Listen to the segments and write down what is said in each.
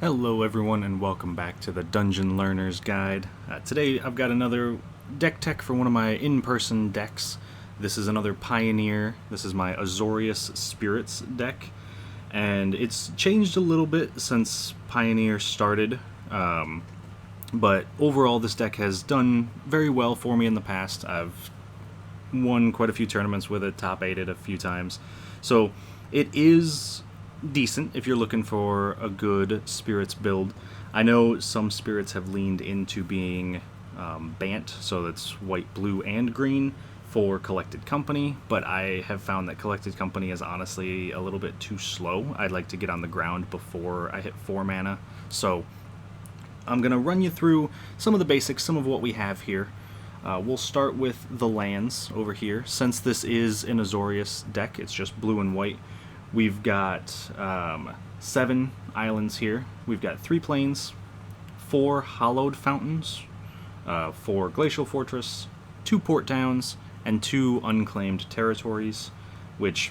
Hello everyone and welcome back to the Dungeon Learner's Guide. Today I've got another deck tech for one of my in-person decks. This is another Pioneer. This is my Azorius Spirits deck. And it's changed a little bit since Pioneer started. But overall this deck has done very well for me in the past. I've won quite a few tournaments with it, top 8'd a few times. So it is decent if you're looking for a good Spirits build. I know some Spirits have leaned into being Bant, so that's white, blue, and green for Collected Company, but I have found that Collected Company is honestly a little bit too slow. I'd like to get on the ground before I hit 4 mana, so I'm going to run you through some of the basics, some of what we have here. We'll start with the lands over here. Since this is an Azorius deck, it's just blue and white. We've got 7 islands here. We've got 3 plains, 4 hallowed fountains, 4 glacial fortress, 2 port towns, and 2 unclaimed territories, which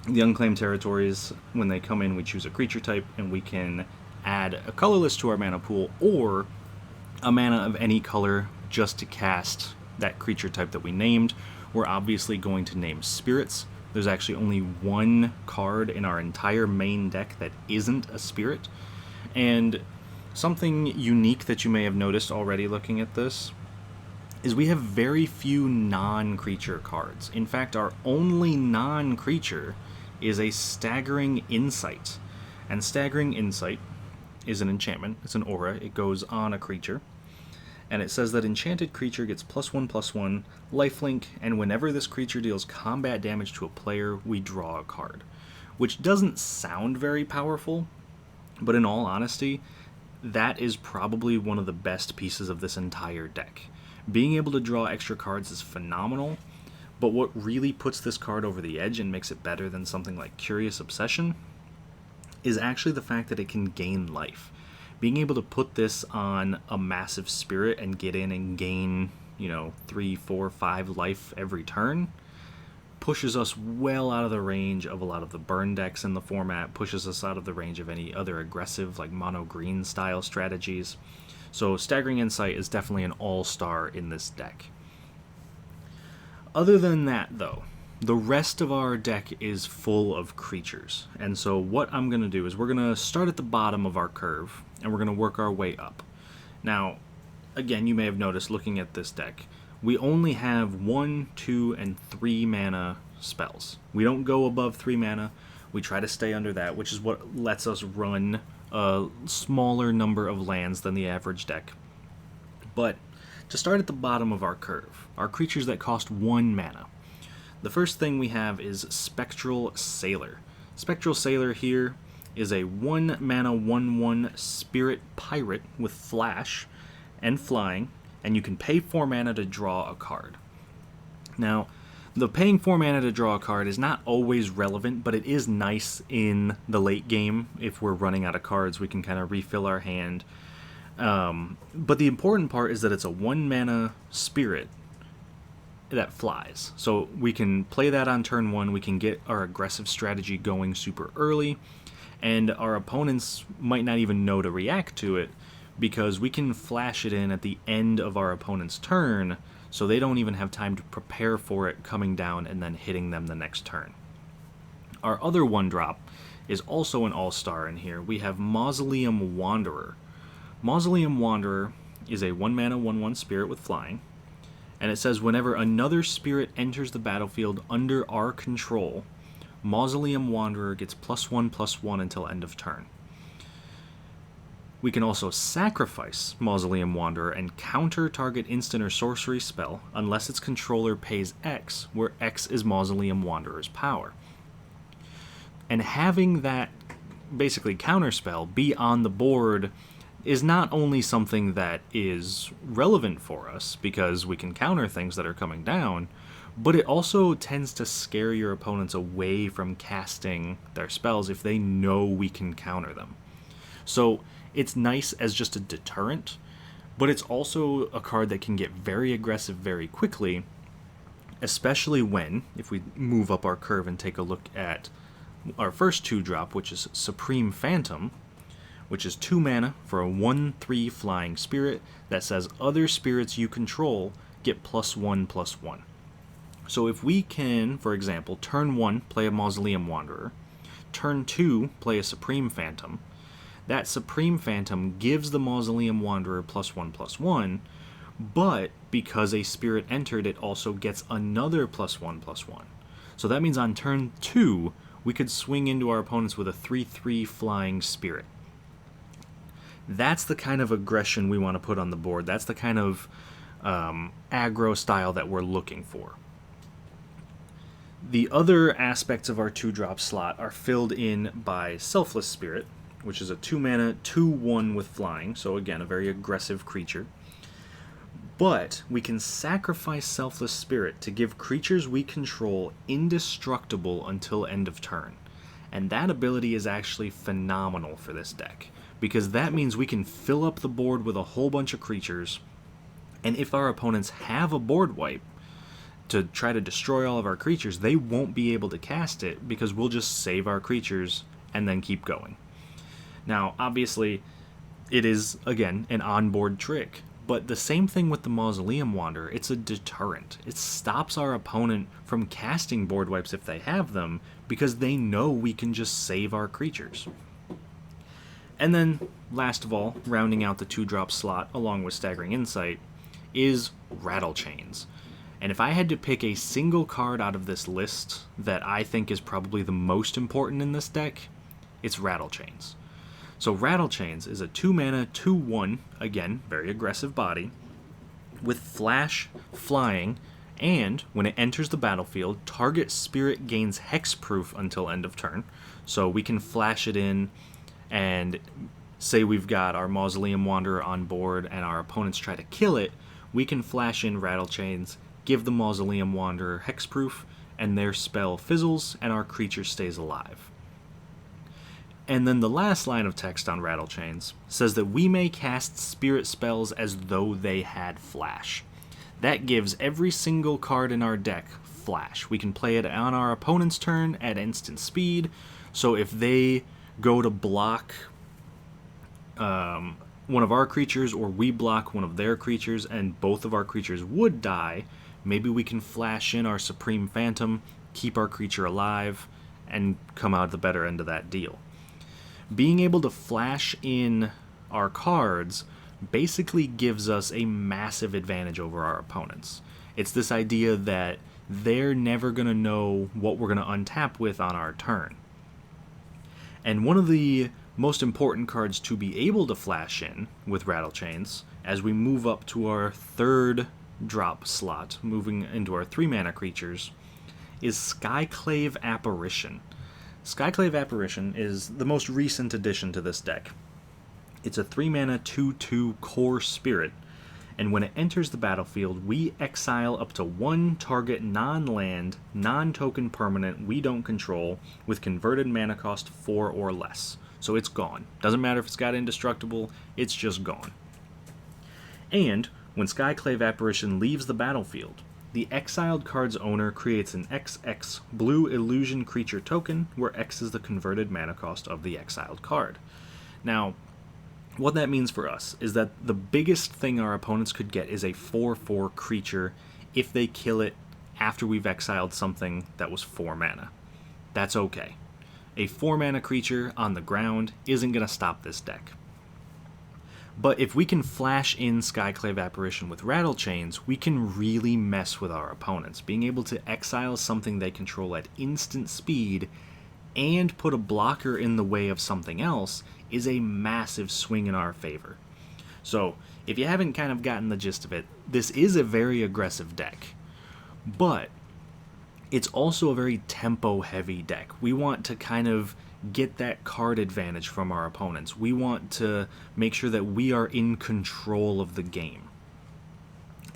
the unclaimed territories, when they come in, we choose a creature type, and we can add a colorless to our mana pool, or a mana of any color just to cast that creature type that we named. We're obviously going to name spirits. There's actually only 1 card in our entire main deck that isn't a spirit. And something unique that you may have noticed already looking at this is we have very few non-creature cards. In fact, our only non-creature is a Staggering Insight. And Staggering Insight is an enchantment. It's an aura. It goes on a creature. And it says that enchanted creature gets +1/+1, lifelink, and whenever this creature deals combat damage to a player, we draw a card. Which doesn't sound very powerful, but in all honesty, that is probably one of the best pieces of this entire deck. Being able to draw extra cards is phenomenal, but what really puts this card over the edge and makes it better than something like Curious Obsession is actually the fact that it can gain life. Being able to put this on a massive spirit and get in and gain, 3, 4, 5 life every turn pushes us well out of the range of a lot of the burn decks in the format, pushes us out of the range of any other aggressive, like mono-green style strategies. So Staggering Insight is definitely an all-star in this deck. Other than that, though, the rest of our deck is full of creatures. And so what I'm going to do is we're going to start at the bottom of our curve, and we're going to work our way up. Now, again, you may have noticed looking at this deck, we only have 1, 2, and 3 mana spells. We don't go above 3 mana. We try to stay under that, which is what lets us run a smaller number of lands than the average deck. But to start at the bottom of our curve, our creatures that cost 1 mana. The first thing we have is Spectral Sailor. Spectral Sailor here is a 1 mana 1/1 spirit pirate with flash and flying, and you can pay 4 mana to draw a card. Now, the paying 4 mana to draw a card is not always relevant, but it is nice in the late game. If we're running out of cards, we can kind of refill our hand. But the important part is that it's a 1 mana spirit that flies. So we can play that on turn 1, we can get our aggressive strategy going super early, and our opponents might not even know to react to it, because we can flash it in at the end of our opponent's turn, so they don't even have time to prepare for it coming down and then hitting them the next turn. Our other 1-drop is also an all-star in here. We have Mausoleum Wanderer. Mausoleum Wanderer is a 1 mana 1/1 spirit with flying, and it says whenever another spirit enters the battlefield under our control, Mausoleum Wanderer gets +1/+1 until end of turn. We can also sacrifice Mausoleum Wanderer and counter target instant or sorcery spell unless its controller pays X, where X is Mausoleum Wanderer's power. And having that basically counterspell be on the board is not only something that is relevant for us because we can counter things that are coming down, but it also tends to scare your opponents away from casting their spells if they know we can counter them. So it's nice as just a deterrent, but it's also a card that can get very aggressive very quickly, especially when, if we move up our curve and take a look at our first 2-drop, which is Supreme Phantom, which is 2 mana for a 1/3 flying spirit that says other spirits you control get +1/+1. So if we can, for example, turn 1 play a Mausoleum Wanderer, turn 2 play a Supreme Phantom, that Supreme Phantom gives the Mausoleum Wanderer +1/+1, but because a spirit entered, it also gets another +1/+1. So that means on turn 2, we could swing into our opponents with a 3/3 flying spirit. That's the kind of aggression we want to put on the board. That's the kind of aggro style that we're looking for. The other aspects of our 2-drop slot are filled in by Selfless Spirit, which is a 2 mana 2/1 with flying, so again, a very aggressive creature. But we can sacrifice Selfless Spirit to give creatures we control indestructible until end of turn. And that ability is actually phenomenal for this deck, because that means we can fill up the board with a whole bunch of creatures, and if our opponents have a board wipe to try to destroy all of our creatures, they won't be able to cast it because we'll just save our creatures and then keep going. Now, obviously, it is, again, an onboard trick, but the same thing with the Mausoleum Wanderer. It's a deterrent. It stops our opponent from casting board wipes if they have them, because they know we can just save our creatures. And then, last of all, rounding out the 2-drop slot along with Staggering Insight, is Rattlechains. And if I had to pick a single card out of this list that I think is probably the most important in this deck, it's Rattlechains. So Rattlechains is a 2 mana 2/1, again, very aggressive body, with flash, flying, and when it enters the battlefield, target spirit gains hexproof until end of turn. So we can flash it in, and say we've got our Mausoleum Wanderer on board and our opponents try to kill it, we can flash in Rattlechains, give the Mausoleum Wanderer hexproof, and their spell fizzles and our creature stays alive. And then the last line of text on Rattlechains says that we may cast spirit spells as though they had flash. That gives every single card in our deck flash. We can play it on our opponent's turn at instant speed, so if they go to block one of our creatures, or we block one of their creatures and both of our creatures would die, maybe we can flash in our Supreme Phantom, keep our creature alive, and come out the better end of that deal. Being able to flash in our cards basically gives us a massive advantage over our opponents. It's this idea that they're never going to know what we're going to untap with on our turn. And one of the most important cards to be able to flash in with Rattlechains, as we move up to our 3rd drop slot, moving into our 3 mana creatures, is Skyclave Apparition. Skyclave Apparition is the most recent addition to this deck. It's a 3 mana 2/2 core spirit, and when it enters the battlefield, we exile up to 1 target non-land, non-token permanent we don't control with converted mana cost 4 or less. So it's gone. Doesn't matter if it's got indestructible, it's just gone. And when Skyclave Apparition leaves the battlefield, the exiled card's owner creates an XX blue illusion creature token, where X is the converted mana cost of the exiled card. Now, what that means for us is that the biggest thing our opponents could get is a 4/4 creature if they kill it after we've exiled something that was 4 mana. That's okay. A 4 mana creature on the ground isn't going to stop this deck. But if we can flash in Skyclave Apparition with Rattlechains, we can really mess with our opponents. Being able to exile something they control at instant speed and put a blocker in the way of something else is a massive swing in our favor. So, if you haven't kind of gotten the gist of it, this is a very aggressive deck. But it's also a very tempo-heavy deck. We want to kind of get that card advantage from our opponents. We want to make sure that we are in control of the game.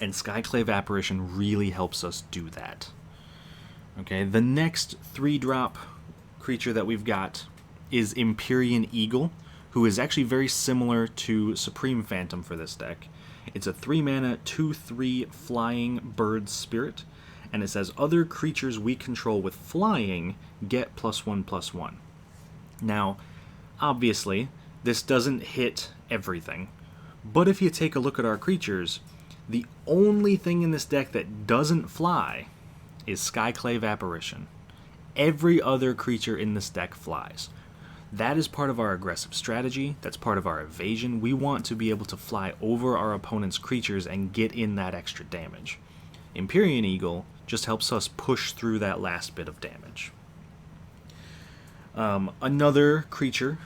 And Skyclave Apparition really helps us do that. Okay, the next 3-drop creature that we've got is Empyrean Eagle, who is actually very similar to Supreme Phantom for this deck. It's a 3 mana 2/3 flying bird spirit, and it says other creatures we control with flying get +1/+1. Now, obviously, this doesn't hit everything. But if you take a look at our creatures, the only thing in this deck that doesn't fly is Skyclave Apparition. Every other creature in this deck flies. That is part of our aggressive strategy, that's part of our evasion. We want to be able to fly over our opponent's creatures and get in that extra damage. Empyrean Eagle just helps us push through that last bit of damage. Another creature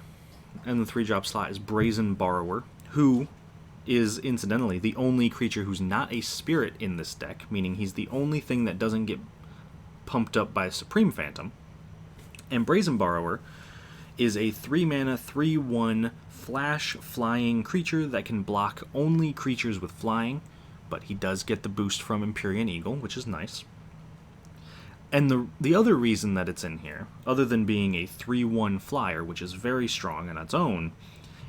in the 3-drop slot is Brazen Borrower, who is, incidentally, the only creature who's not a spirit in this deck, meaning he's the only thing that doesn't get pumped up by Supreme Phantom. And Brazen Borrower is a 3-mana, 3/1 flash flying creature that can block only creatures with flying, but he does get the boost from Empyrean Eagle, which is nice. And the other reason that it's in here, other than being a 3/1 flyer, which is very strong on its own,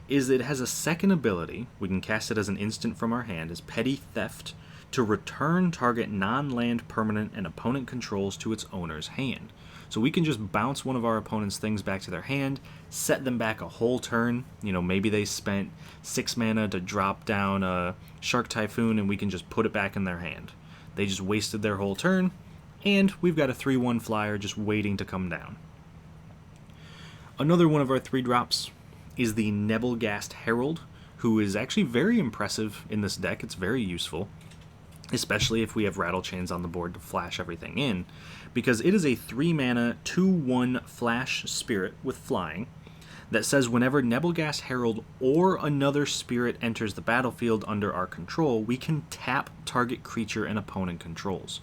is it has a second ability, we can cast it as an instant from our hand, is Petty Theft, to return target non-land permanent and opponent controls to its owner's hand. So we can just bounce one of our opponent's things back to their hand, set them back a whole turn. You know, maybe they spent 6 mana to drop down a Shark Typhoon, and we can just put it back in their hand. They just wasted their whole turn, and we've got a 3/1 flyer just waiting to come down. Another one of our 3-drops is the Nebelgast Herald, who is actually very impressive in this deck. It's very useful, especially if we have Rattle Chains on the board to flash everything in, because it is a 3-mana, 2/1 flash spirit with flying that says whenever Nebelgast Herald or another spirit enters the battlefield under our control, we can tap target creature and opponent controls.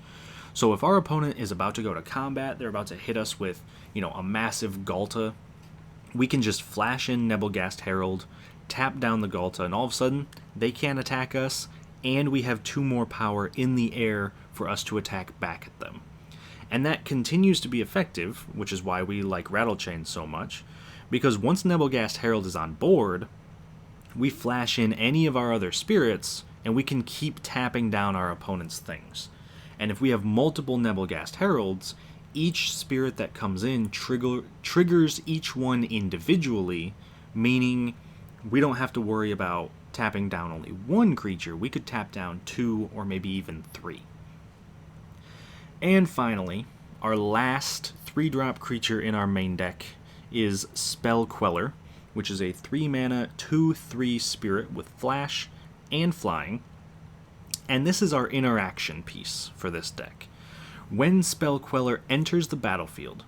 So if our opponent is about to go to combat, they're about to hit us with, you know, a massive Galta, we can just flash in Nebelgast Herald, tap down the Galta, and all of a sudden, they can't attack us, and we have 2 more power in the air for us to attack back at them. And that continues to be effective, which is why we like Rattle Chains so much, because once Nebelgast Herald is on board, we flash in any of our other spirits, and we can keep tapping down our opponent's things. And if we have multiple Nebelgast Heralds, each spirit that comes in triggers each one individually, meaning we don't have to worry about tapping down only one creature. We could tap down 2 or maybe even 3. And finally, our last 3-drop creature in our main deck is Spell Queller, which is a 3-mana, 2/3 spirit with flash and flying. And this is our interaction piece for this deck. When Spell Queller enters the battlefield,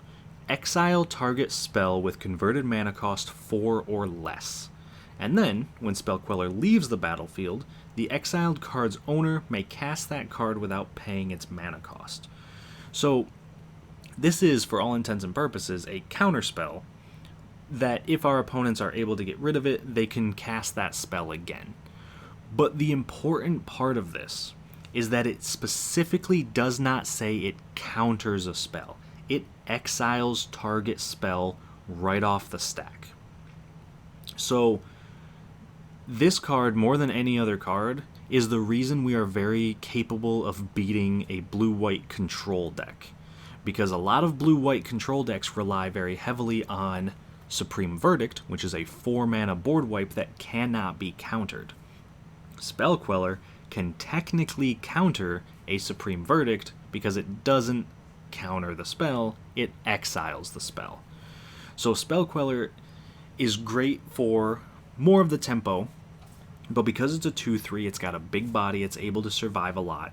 exile target spell with converted mana cost 4 or less. And then, when Spell Queller leaves the battlefield, the exiled card's owner may cast that card without paying its mana cost. So, this is, for all intents and purposes, a counterspell that if our opponents are able to get rid of it, they can cast that spell again. But the important part of this is that it specifically does not say it counters a spell. It exiles target spell right off the stack. So, this card, more than any other card, is the reason we are very capable of beating a blue-white control deck. Because a lot of blue-white control decks rely very heavily on Supreme Verdict, which is a 4-mana board wipe that cannot be countered. Spell Queller can technically counter a Supreme Verdict because it doesn't counter the spell, it exiles the spell. So Spell Queller is great for more of the tempo, but because it's a 2/3, it's got a big body, it's able to survive a lot.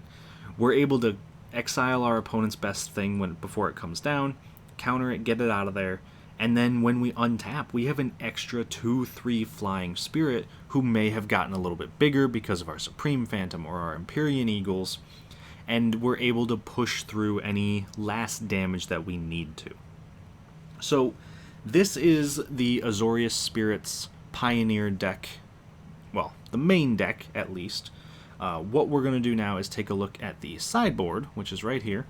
We're able to exile our opponent's best thing before it comes down, counter it, get it out of there, and then when we untap, we have an extra 2/3 flying spirit who may have gotten a little bit bigger because of our Supreme Phantom or our Empyrean Eagles, and we're able to push through any last damage that we need to. So this is the Azorius Spirits Pioneer deck, well, the main deck at least. What we're going to do now is take a look at the sideboard, which is right here.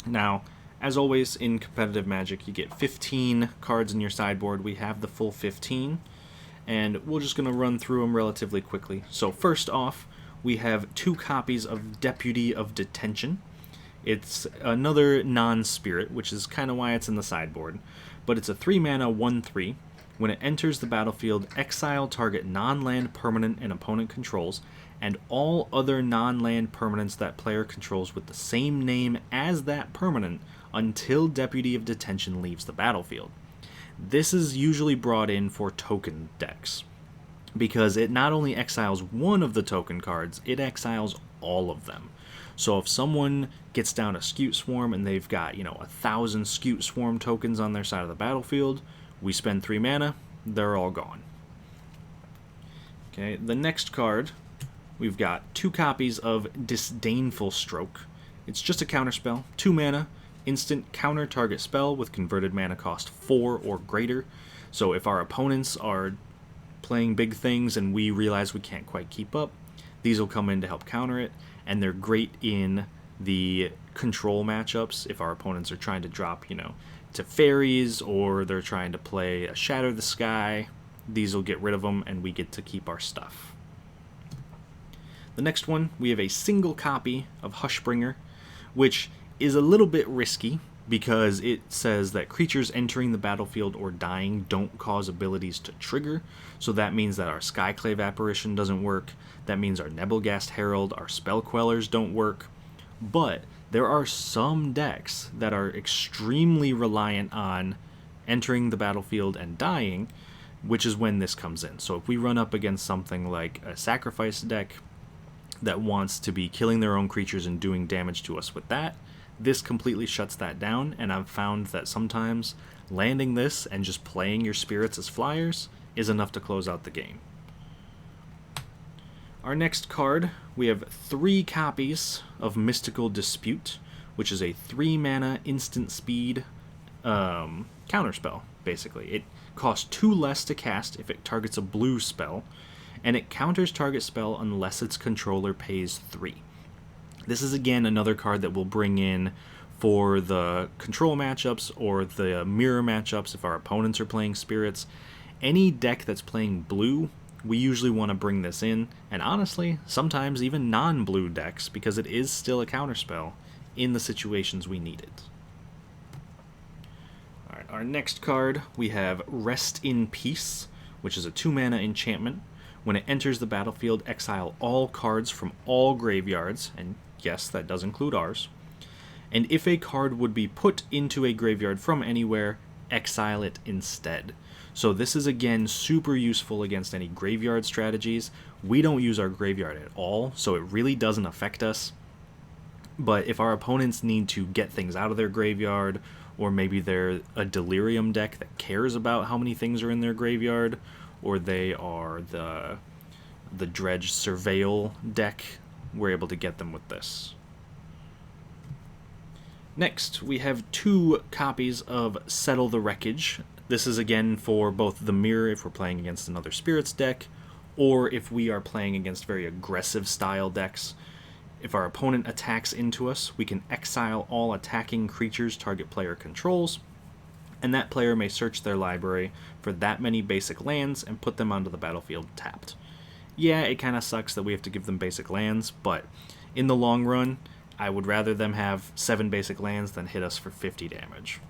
Now, as always, in competitive Magic, you get 15 cards in your sideboard. We have the full 15, and we're just going to run through them relatively quickly. So first off, we have 2 copies of Deputy of Detention. It's another non-spirit, which is kind of why it's in the sideboard, but it's a 3-mana 1/3 When it enters the battlefield, exile target non-land permanent an opponent controls, and all other non-land permanents that player controls with the same name as that permanent until Deputy of Detention leaves the battlefield. This is usually brought in for token decks, because it not only exiles one of the token cards, it exiles all of them. So if someone gets down a Scute Swarm and they've got, 1,000 Scute Swarm tokens on their side of the battlefield, we spend 3 mana, they're all gone. Okay, the next card, we've got 2 copies of Disdainful Stroke. It's just a counterspell, 2 mana, instant counter target spell with converted mana cost 4 or greater. So if our opponents are playing big things and we realize we can't quite keep up, these will come in to help counter it, and they're great in the control matchups if our opponents are trying to drop, to fairies, or they're trying to play a Shatter the Sky. These will get rid of them, and we get to keep our stuff. The next one, we have a single copy of Hushbringer, which is a little bit risky, because it says that creatures entering the battlefield or dying don't cause abilities to trigger, so that means that our Skyclave Apparition doesn't work, that means our Nebelgast Herald, our Spell Quellers don't work, but there are some decks that are extremely reliant on entering the battlefield and dying, which is when this comes in. So if we run up against something like a Sacrifice deck that wants to be killing their own creatures and doing damage to us with that, this completely shuts that down, and I've found that sometimes landing this and just playing your spirits as flyers is enough to close out the game. Our next card, we have 3 copies of Mystical Dispute, which is a 3 mana instant speed counterspell, basically. It costs 2 less to cast if it targets a blue spell, and it counters target spell unless its controller pays 3. This is again another card that we'll bring in for the control matchups or the mirror matchups if our opponents are playing spirits. Any deck that's playing blue, we usually want to bring this in, and honestly, sometimes even non-blue decks, because it is still a counterspell in the situations we need it. Alright, our next card, we have Rest in Peace, which is a 2 mana enchantment. When it enters the battlefield, exile all cards from all graveyards, and yes, that does include ours. And if a card would be put into a graveyard from anywhere, exile it instead. So this is again super useful against any graveyard strategies. We don't use our graveyard at all, so it really doesn't affect us. But if our opponents need to get things out of their graveyard, or maybe they're a Delirium deck that cares about how many things are in their graveyard, or they are the Dredge Surveil deck, we're able to get them with this. Next, we have 2 copies of Settle the Wreckage. This is again for both the mirror if we're playing against another Spirits deck, or if we are playing against very aggressive style decks. If our opponent attacks into us, we can exile all attacking creatures target player controls, and that player may search their library for that many basic lands and put them onto the battlefield tapped. Yeah, it kind of sucks that we have to give them basic lands, but in the long run, I would rather them have 7 basic lands than hit us for 50 damage.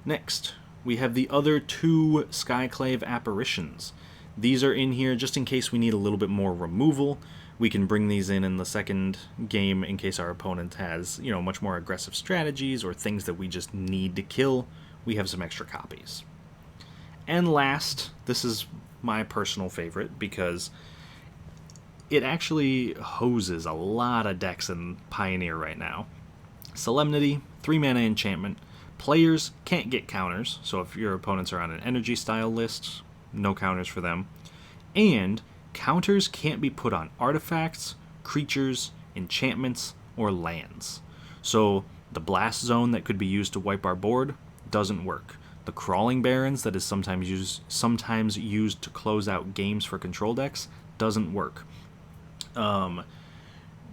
Next, we have the other 2 Skyclave Apparitions. These are in here just in case we need a little bit more removal. We can bring these in the second game in case our opponent has, much more aggressive strategies or things that we just need to kill. We have some extra copies. And last, this is my personal favorite because it actually hoses a lot of decks in Pioneer right now. Solemnity, 3 mana enchantment. Players can't get counters, so if your opponents are on an energy style list, no counters for them. And counters can't be put on artifacts, creatures, enchantments, or lands. So the Blast Zone that could be used to wipe our board doesn't work. The Crawling Barrens that is sometimes used to close out games for control decks doesn't work.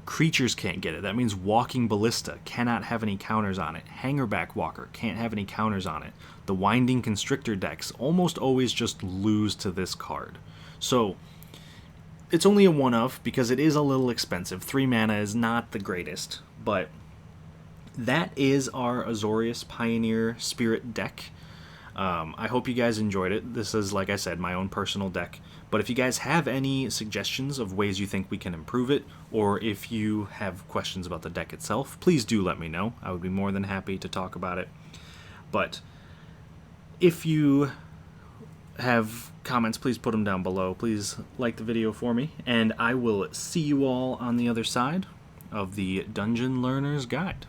Creatures can't get it. That means Walking Ballista cannot have any counters on it. Hangerback Walker can't have any counters on it. The Winding Constrictor decks almost always just lose to this card. So it's only a one-of because it is a little expensive. 3 mana is not the greatest, but that is our Azorius Pioneer Spirit deck. I hope you guys enjoyed it. This is, like I said, my own personal deck. But if you guys have any suggestions of ways you think we can improve it, or if you have questions about the deck itself, please do let me know. I would be more than happy to talk about it. But if you have comments, please put them down below. Please like the video for me, and I will see you all on the other side of the Dungeon Learner's Guide.